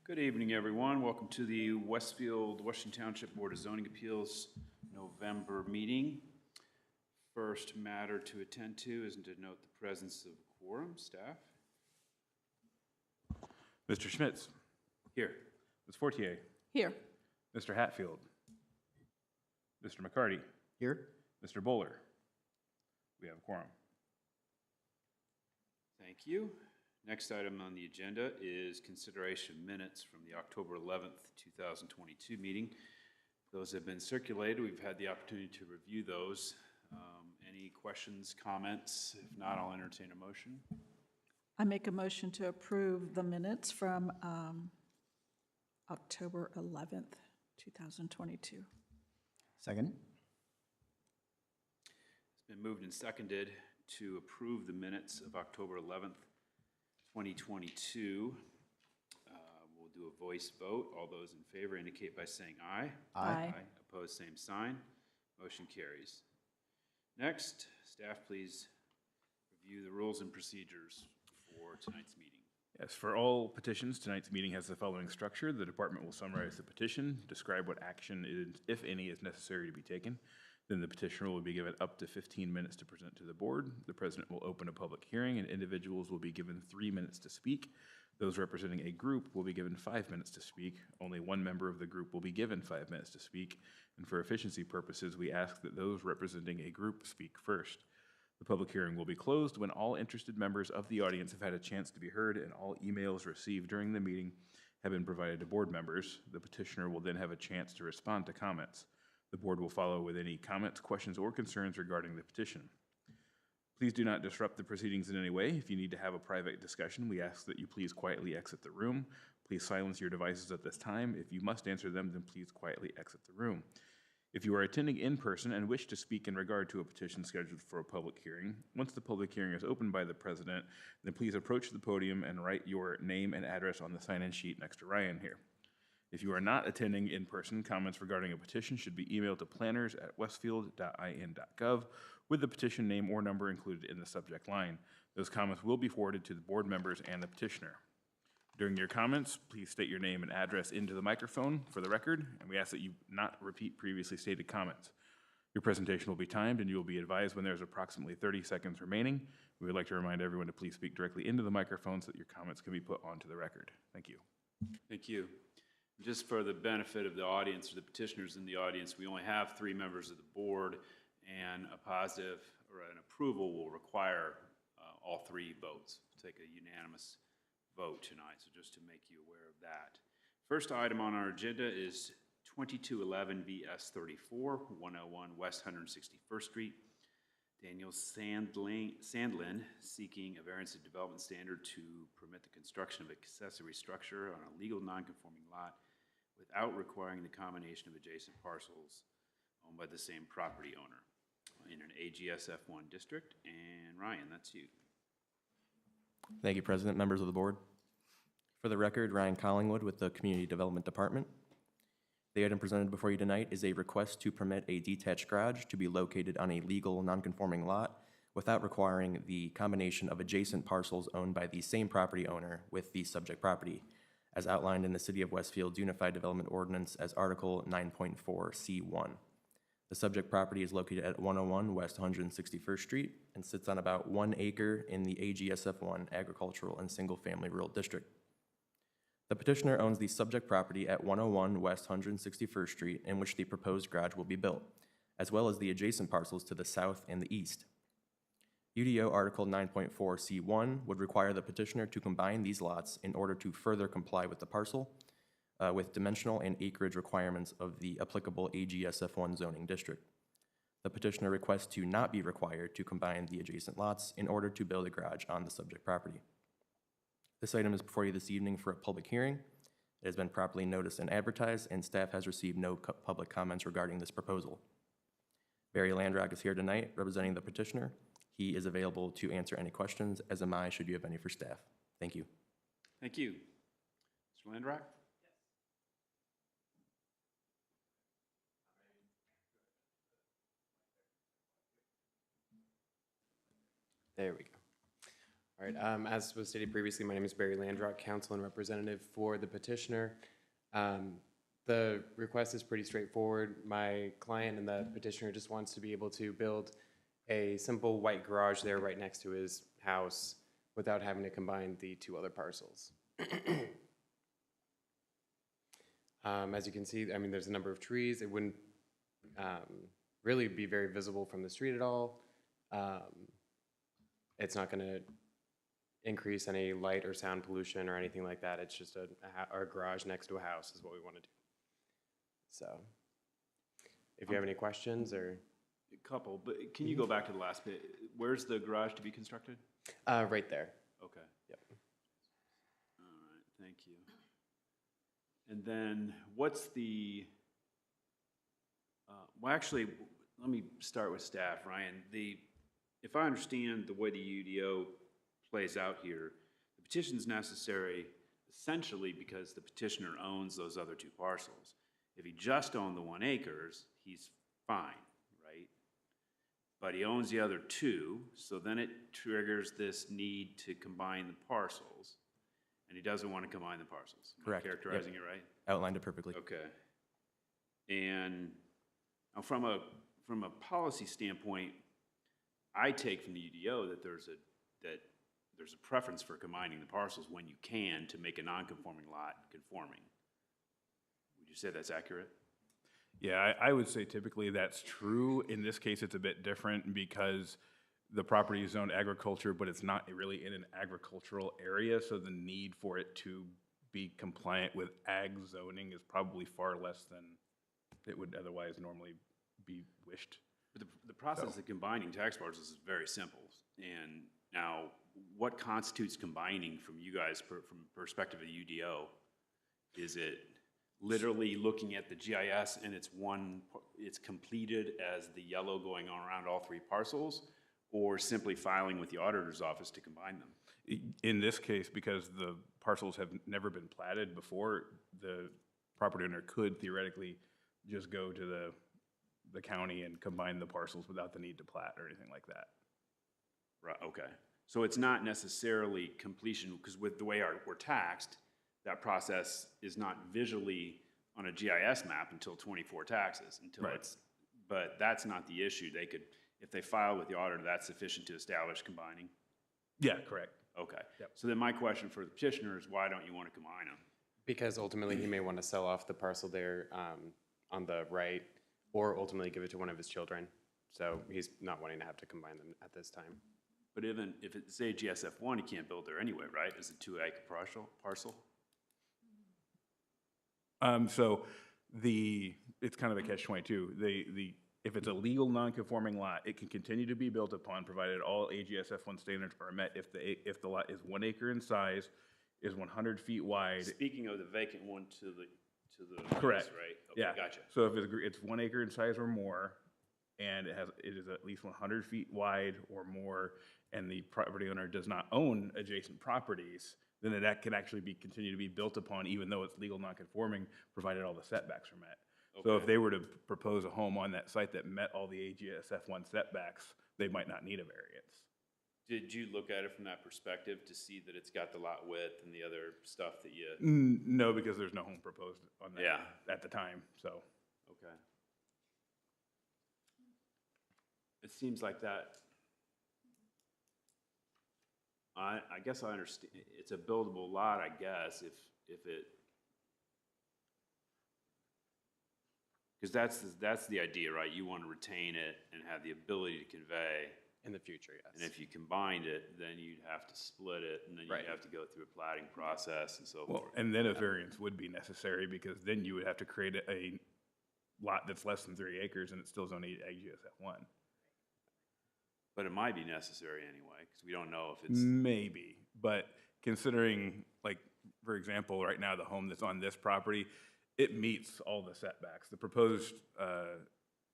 Good evening, everyone. Welcome to the Westfield, Washington Township Board of Zoning Appeals November meeting. First matter to attend to is to note the presence of quorum. Staff? Mr. Schmitz. Here. Ms. Fortier. Here. Mr. Hatfield. Mr. McCarty. Here. Mr. Bowler. We have a quorum. Thank you. Next item on the agenda is consideration of minutes from the October 11th, 2022 meeting. Those have been circulated. We've had the opportunity to review those. Any questions, comments? If not, I'll entertain a motion. I make a motion to approve the minutes from October 11th, 2022. Second. It's been moved and seconded to approve the minutes of October 11th, 2022. We'll do a voice vote. All those in favor indicate by saying aye. Aye. Opposed, same sign. Motion carries. Next, staff, please review the rules and procedures for tonight's meeting. Yes, for all petitions, tonight's meeting has the following structure. The department will summarize the petition, describe what action, if any, is necessary to be taken. Then the petitioner will be given up to 15 minutes to present to the board. The president will open a public hearing, and individuals will be given 3 minutes to speak. Those representing a group will be given 5 minutes to speak. Only one member of the group will be given 5 minutes to speak. And for efficiency purposes, we ask that those representing a group speak first. The public hearing will be closed when all interested members of the audience have had a chance to be heard and all emails received during the meeting have been provided to board members. The petitioner will then have a chance to respond to comments. The board will follow with any comments, questions, or concerns regarding the petition. Please do not disrupt the proceedings in any way. If you need to have a private discussion, we ask that you please quietly exit the room. Please silence your devices at this time. If you must answer them, then please quietly exit the room. If you are attending in person and wish to speak in regard to a petition scheduled for a public hearing, once the public hearing is opened by the president, then please approach the podium and write your name and address on the sign-in sheet next to Ryan here. If you are not attending in person, comments regarding a petition should be emailed to planners@westfield.in.gov with the petition name or number included in the subject line. Those comments will be forwarded to the board members and the petitioner. During your comments, please state your name and address into the microphone for the record, and we ask that you not repeat previously stated comments. Your presentation will be timed, and you will be advised when there's approximately 30 seconds remaining. We would like to remind everyone to please speak directly into the microphone so that your comments can be put onto the record. Thank you. Thank you. Just for the benefit of the audience or the petitioners in the audience, we only have 3 members of the board, and a positive or an approval will require all 3 votes. We'll take a unanimous vote tonight, so just to make you aware of that. First item on our agenda is 2211 VS 34, 101 West 161st Street. Daniel Sandlin seeking a variance of development standard to permit the construction of an accessory structure on a legal non-conforming lot without requiring the combination of adjacent parcels owned by the same property owner in an AGSF1 district. And Ryan, that's you. Thank you, President, members of the board. For the record, Ryan Collingwood with the Community Development Department. The item presented before you tonight is a request to permit a detached garage to be located on a legal non-conforming lot without requiring the combination of adjacent parcels owned by the same property owner with the subject property, as outlined in the City of Westfield's Unified Development Ordinance as Article 9.4C1. The subject property is located at 101 West 161st Street and sits on about 1 acre in the AGSF1 Agricultural and Single Family Rural District. The petitioner owns the subject property at 101 West 161st Street in which the proposed garage will be built, as well as the adjacent parcels to the south and the east. UDO Article 9.4C1 would require the petitioner to combine these lots in order to further comply with the parcel with dimensional and acreage requirements of the applicable AGSF1 zoning district. The petitioner requests to not be required to combine the adjacent lots in order to build a garage on the subject property. This item is before you this evening for a public hearing. It has been properly noticed and advertised, and staff has received no public comments regarding this proposal. Barry Landrock is here tonight representing the petitioner. He is available to answer any questions, as am I, should you have any for staff. Thank you. Thank you. Mr. Landrock? There we go. All right, as was stated previously, my name is Barry Landrock, counsel and representative for the petitioner. The request is pretty straightforward. My client and the petitioner just wants to be able to build a simple white garage there right next to his house without having to combine the two other parcels. As you can see, I mean, there's a number of trees. It wouldn't really be very visible from the street at all. It's not going to increase any light or sound pollution or anything like that. It's just a garage next to a house is what we want to do. So if you have any questions or... A couple, but can you go back to the last bit? Where's the garage to be constructed? Right there. Okay. Yep. All right, thank you. And then what's the, well, actually, let me start with staff, Ryan. If I understand the way the UDO plays out here, the petition's necessary essentially because the petitioner owns those other two parcels. If he just owned the 1 acres, he's fine, right? But he owns the other two, so then it triggers this need to combine the parcels, and he doesn't want to combine the parcels. Am I Correct. characterizing it right? Outlined it perfectly. Okay. And now from a policy standpoint, I take from the UDO that there's a preference for combining the parcels when you can to make a non-conforming lot conforming. Would you say that's accurate? Yeah, I would say typically that's true. In this case, it's a bit different because the property is zoned agriculture, but it's not really in an agricultural area, so the need for it to be compliant with ag zoning is probably far less than it would otherwise normally be wished. But the process of combining tax parcels is very simple. And now, what constitutes combining from you guys, from perspective of UDO? Is it literally looking at the GIS and it's completed as the yellow going on around all three parcels, or simply filing with the auditor's office to combine them? In this case, because the parcels have never been platted before, the property owner could theoretically just go to the county and combine the parcels without the need to plat or anything like that. Right, okay. So it's not necessarily completion, because with the way we're taxed, that process is not visually on a GIS map until 24 taxes, but that's not the issue. They could, if they file with the auditor, that's sufficient to establish combining? Yeah, correct. Okay. Yep. So then my question for the petitioner is, why don't you want to combine them? Because ultimately he may want to sell off the parcel there on the right, or ultimately give it to one of his children. So he's not wanting to have to combine them at this time. But even if it's, say, GSF1, he can't build there anyway, right? It's a 2-acre parcel? So it's kind of a catch-22. If it's a legal non-conforming lot, it can continue to be built upon, provided all AGSF1 standards are met. If the lot is 1 acre in size, is 100 feet wide. Speaking of the vacant one to the Correct. west, right? Okay, Yeah. gotcha. So if it's 1 acre in size or more, and it is at least 100 feet wide or more, and the property owner does not own adjacent properties, then that can actually continue to be built upon, even though it's legal non-conforming, provided all the setbacks are met. So if they were to propose a home on that site that met all the AGSF1 setbacks, they might not need a variance. Did you look at it from that perspective to see that it's got the lot width and the other stuff that you? No, because there's no home proposed on that at the time, so. Okay. It seems like that. I guess I understand. It's a buildable lot, I guess, if it. Because that's the idea, right? You want to retain it and have the ability to convey. In the future, yes. And if you combined it, then you'd have to split it, and then you'd have to go through a platting process and so forth. And then a variance would be necessary, because then you would have to create a lot that's less than 3 acres, and it's still zoned AGSF1. But it might be necessary anyway, because we don't know if it's. Maybe, but considering, like, for example, right now, the home that's on this property, it meets all the setbacks. The proposed,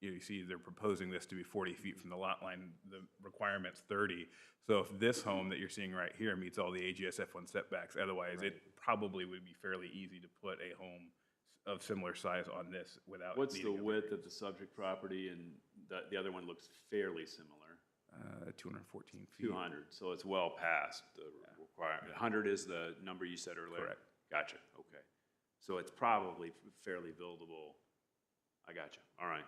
you see they're proposing this to be 40 feet from the lot line. The requirement's 30. So if this home that you're seeing right here meets all the AGSF1 setbacks, otherwise it probably would be fairly easy to put a home of similar size on this without. What's the width of the subject property, and the other one looks fairly similar? 214 feet. 200, so it's well past the requirement. 100 is the number you said earlier? Correct. Gotcha, okay. So it's probably fairly buildable. I gotcha, all right.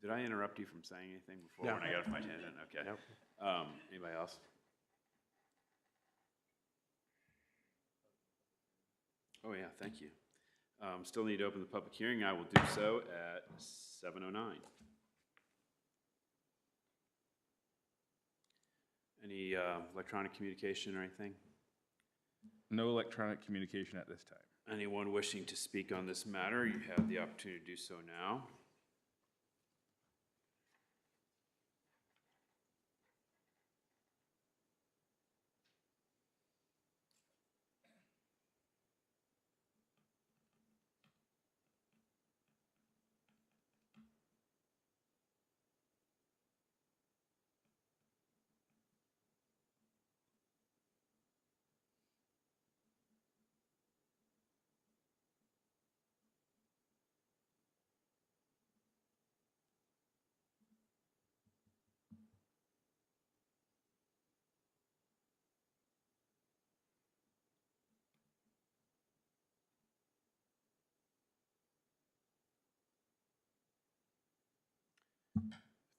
Did I interrupt you from saying anything before when I got off my tangent? Okay. Nope. Anybody else? Oh, yeah, thank you. Still need to open the public hearing. I will do so at 7:09. Any electronic communication or anything? No electronic communication at this time. Anyone wishing to speak on this matter, you have the opportunity to do so now.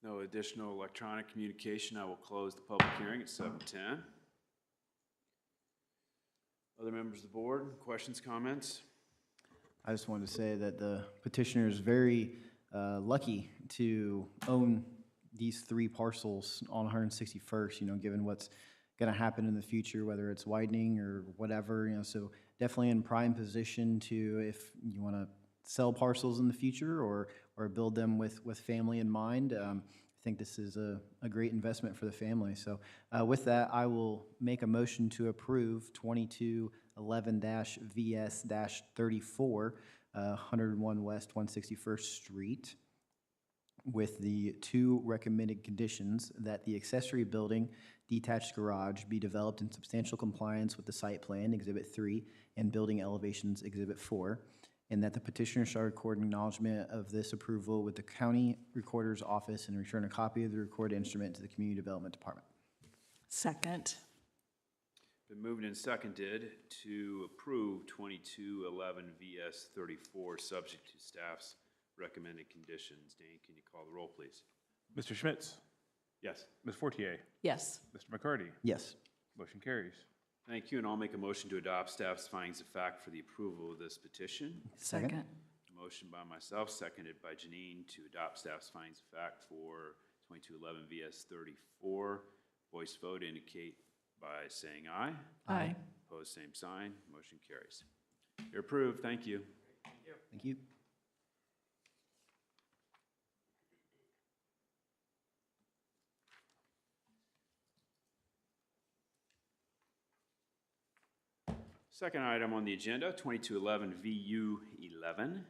No additional electronic communication. I will close the public hearing at 7:10. Other members of the board, questions, comments? I just wanted to say that the petitioner is very lucky to own these 3 parcels on 161st, given what's going to happen in the future, whether it's widening or whatever, so definitely in prime position to, if you want to sell parcels in the future or build them with family in mind. I think this is a great investment for the family. So with that, I will make a motion to approve 2211-VS-34, 101 West 161st Street, with the 2 recommended conditions: that the accessory building detached garage be developed in substantial compliance with the site plan, Exhibit 3, and building elevations, Exhibit 4, and that the petitioner shall record acknowledgement of this approval with the county recorder's office and return a copy of the recorded instrument to the Community Development Department. Second. Been moved and seconded to approve 2211-VS-34, subject to staff's recommended conditions. Dane, can you call the roll, please? Mr. Schmitz? Yes. Ms. Fortier? Yes. Mr. McCarty? Yes. Motion carries. Thank you, and I'll make a motion to adopt staff's findings of fact for the approval of this petition. Second. Motion by myself, seconded by Janine, to adopt staff's findings of fact for 2211-VS-34. Voice vote indicate by saying aye. Aye. Opposed, same sign. Motion carries. You're approved. Thank you. Thank you. Second item on the agenda, 2211 VU11,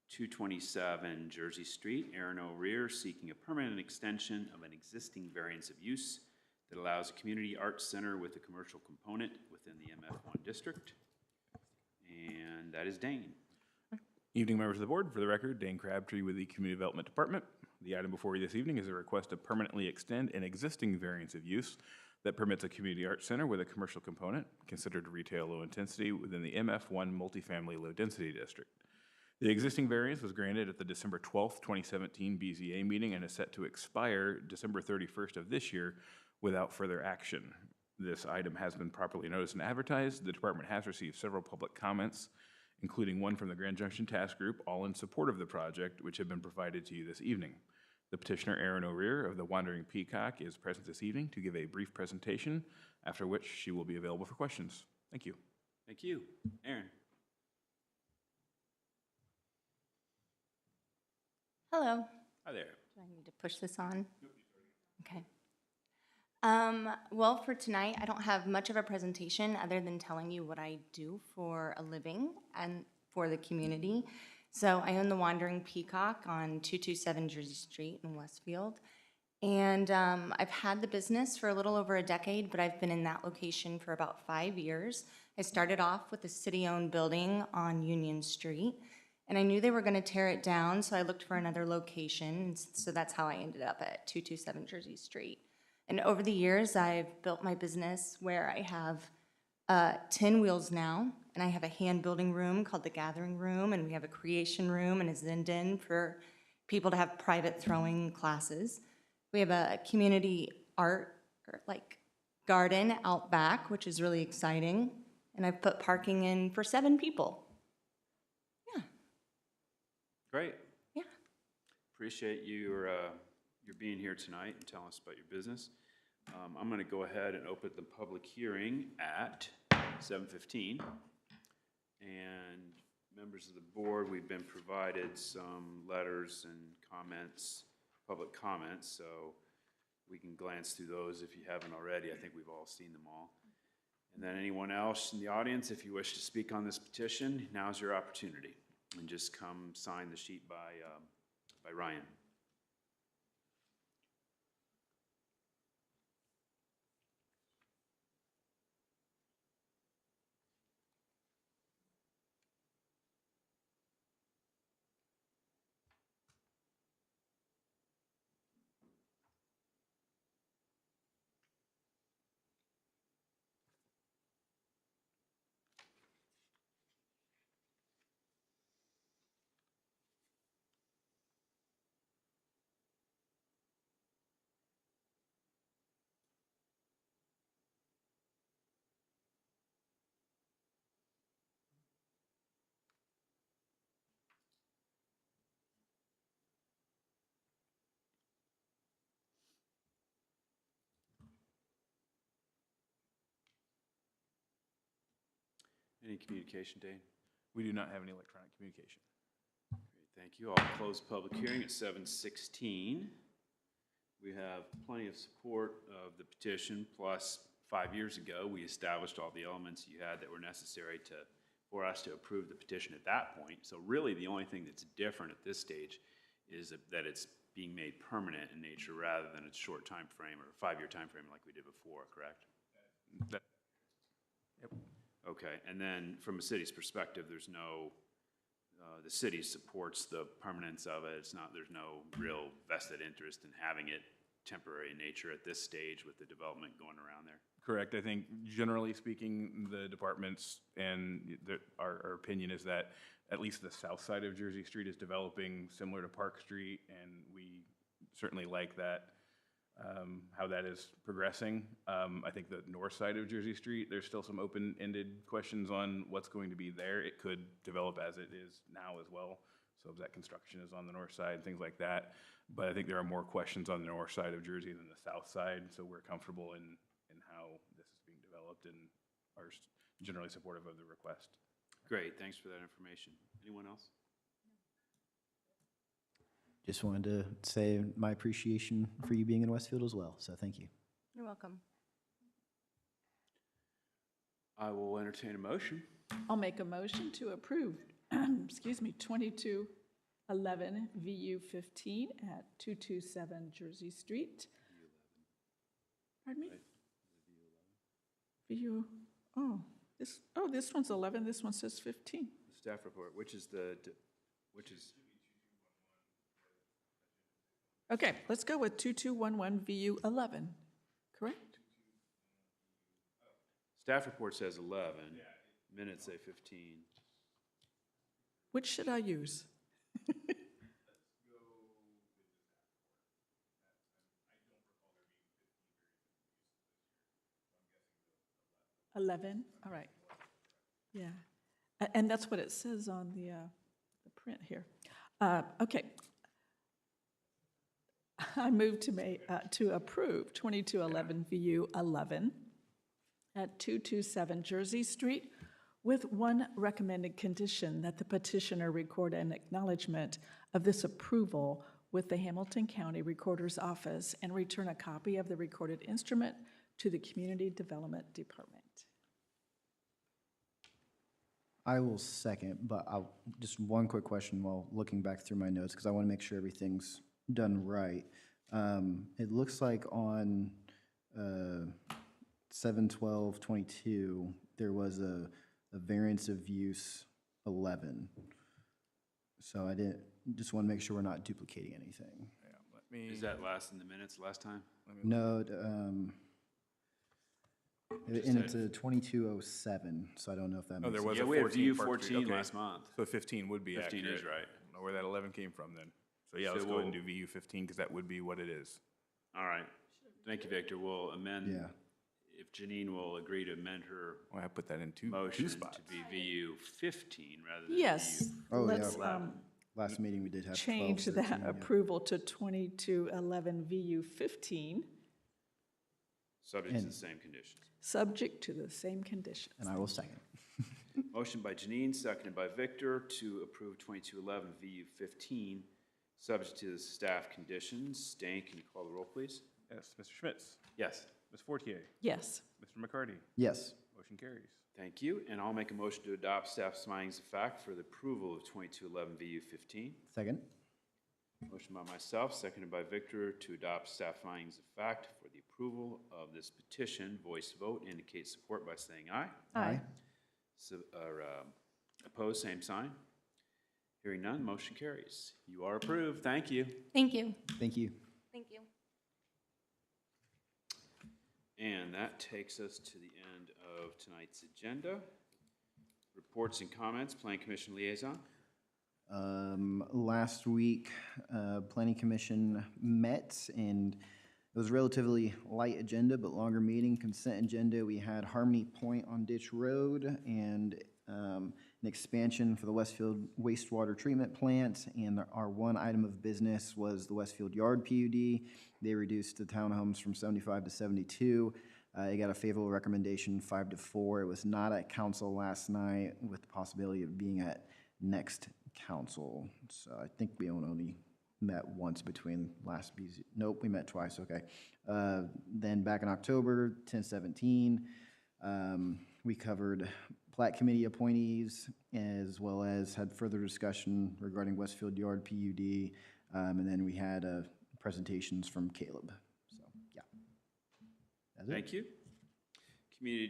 227 Jersey Street, Aaron O'Rear, seeking a permanent extension of an existing variance of use that allows a community arts center with a commercial component within the MF1 district. And that is Dane. Evening, members of the board. For the record, Dane Crabtree with the Community Development Department. The item before you this evening is a request to permanently extend an existing variance of use that permits a community arts center with a commercial component considered retail low intensity within the MF1 multifamily low density district. The existing variance was granted at the December 12th, 2017 BZA meeting and is set to expire December 31st of this year without further action. This item has been properly noticed and advertised. The department has received several public comments, including one from the Grand Junction Task Group, all in support of the project, which have been provided to you this evening. The petitioner, Aaron O'Rear of the Wandering Peacock, is present this evening to give a brief presentation, after which she will be available for questions. Thank you. Thank you. Aaron. Hello. Hi there. Do I need to push this on? Okay. Well, for tonight, I don't have much of a presentation other than telling you what I do for a living and for the community. So I own the Wandering Peacock on 227 Jersey Street in Westfield. And I've had the business for a little over a decade, but I've been in that location for about 5 years. I started off with a city-owned building on Union Street, And I knew they were going to tear it down, so I looked for another location. And so that's how I ended up at 227 Jersey Street. And over the years, I've built my business where I have 10 wheels now, and I have a hand building room called the Gathering Room, and we have a creation room and a Zen for people to have private throwing classes. We have a community art or like garden out back, which is really exciting, and I've put parking in for 7 people. Yeah, Great. yeah. Appreciate your being here tonight and telling us about your business. I'm going to go ahead and open the public hearing at 7:15. And members of the board, we've been provided some letters and comments, public comments, so we can glance through those if you haven't already. I think we've all seen them all. And then anyone else in the audience, if you wish to speak on this petition, now's your opportunity. And just come sign the sheet by Ryan. Any communication, Dane? We do not have any electronic communication. Great, thank you. I'll close the public hearing at 7:16. We have plenty of support of the petition, plus 5 years ago, we established all the elements you had that were necessary for us to approve the petition at that point. So really, the only thing that's different at this stage is that it's being made permanent in nature rather than a short time frame or a 5-year time frame like we did before, correct? That- Okay, and then from a city's perspective, there's no, the city supports the permanence of it. There's no real vested interest in having it temporary in nature at this stage with the development going around there. Correct. I think generally speaking, the departments and our opinion is that at least the south side of Jersey Street is developing similar to Park Street, and we certainly like that, how that is progressing. I think the north side of Jersey Street, there's still some open-ended questions on what's going to be there. It could develop as it is now as well. So if that construction is on the north side, things like that. But I think there are more questions on the north side of Jersey than the south side. So we're comfortable in how this is being developed and are generally supportive of the request. Great, thanks for that information. Anyone else? Just wanted to say my appreciation for you being in Westfield as well, so thank you. You're welcome. I will entertain a motion. I'll make a motion to approve, excuse me, 2211 VU 15 at 227 Jersey Street. Pardon me? VU, this one's 11, this one says 15. The staff report, which is Okay, let's go with 2211 VU 11, correct? staff report says 11, minutes say 15. Which should I use? 11, all right. Yeah, and that's what it says on the print here. Okay. I move to approve 2211 VU 11 at 227 Jersey Street with one recommended condition that the petitioner record an acknowledgement of this approval with the Hamilton County Recorder's Office and return a copy of the recorded instrument to the Community Development Department. I will second, but just one quick question while looking back through my notes, because I want to make sure everything's done right. It looks like on 7/12/22, there was a variance of use 11. So I didn't, just want to make sure we're not duplicating anything. Yeah, let me, Is that last in the minutes last time? No, Just and it's said- a 2207, so I don't know if that oh, makes there was Yeah, a we had 14 VU Park Street. 14 Okay. last month. So 15 would be 15 accurate. is right. I don't know where that 11 came from then. So yeah, So let's go ahead and we'll- do VU 15 because that would be what it is. All right. Thank you, Victor. We'll amend, Yeah. if Janine will agree to amend her Well, I put that in two motion spots. to be VU 15 rather than Yes, VU. Oh, yeah. let's Last meeting, we did have 12, change 13, that yeah. approval to 2211 VU 15, Subject to the same conditions. subject to the same conditions. And I will second. Motion by Janine, seconded by Victor to approve 2211 VU 15, subject to the staff conditions. Dane, can you call the roll, please? Yes, Mr. Schmitz, Yes. Ms. Fortier, Yes, Mr. McCarty, Yes. motion carries. Thank you, and I'll make a motion to adopt staff's findings of fact for the approval of 2211 VU 15. Second? Motion by myself, seconded by Victor, to adopt staff findings of fact for the approval of this petition. Voice vote indicate support by saying aye. aye. Opposed, same sign. Hearing none, motion carries. You are approved. Thank you. Thank you. Thank you. Thank you. And that takes us to the end of tonight's agenda. Reports and comments, Plan Commission Liaison. Last week, Planning Commission met, and it was a relatively light agenda, but longer meeting. Consent agenda, we had Harmony Point on Ditch Road and an expansion for the Westfield wastewater treatment plant. And our one item of business was the Westfield Yard PUD. They reduced the townhomes from 75 to 72. It got a favorable recommendation, 5-4. It was not at council last night with the possibility of being at next council. So I think we only met once between last BZ. Nope, we met twice, okay. Then back in October, 10/17, we covered plat committee appointees as well as had further discussion regarding Westfield Yard PUD. And then we had presentations from Caleb. So, yeah. That's it. Thank you. Community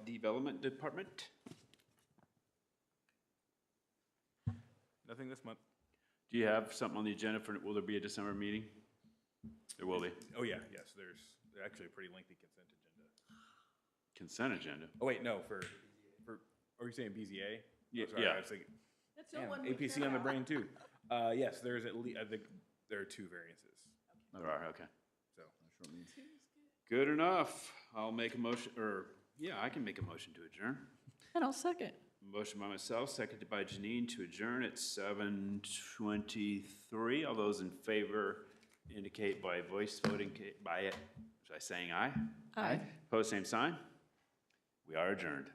Development Department. Nothing this month. Do you have something on the agenda for, will there be a December meeting? There will be. Oh, yeah, yes, there's actually a pretty lengthy consent agenda. Consent agenda. Oh, wait, no, are you saying BZA? Yeah, Oh, sorry, yeah. I was thinking, damn, APC on the brain too. Yes, there's at least, I think there are 2 variances, All right, okay. so. Good enough. I'll make a motion, or, yeah, I can make a motion to adjourn. And I'll second. Motion by myself, seconded by Janine to adjourn at 7:23. All those in favor indicate by voice voting by saying aye. Aye. Opposed, same sign. We are adjourned.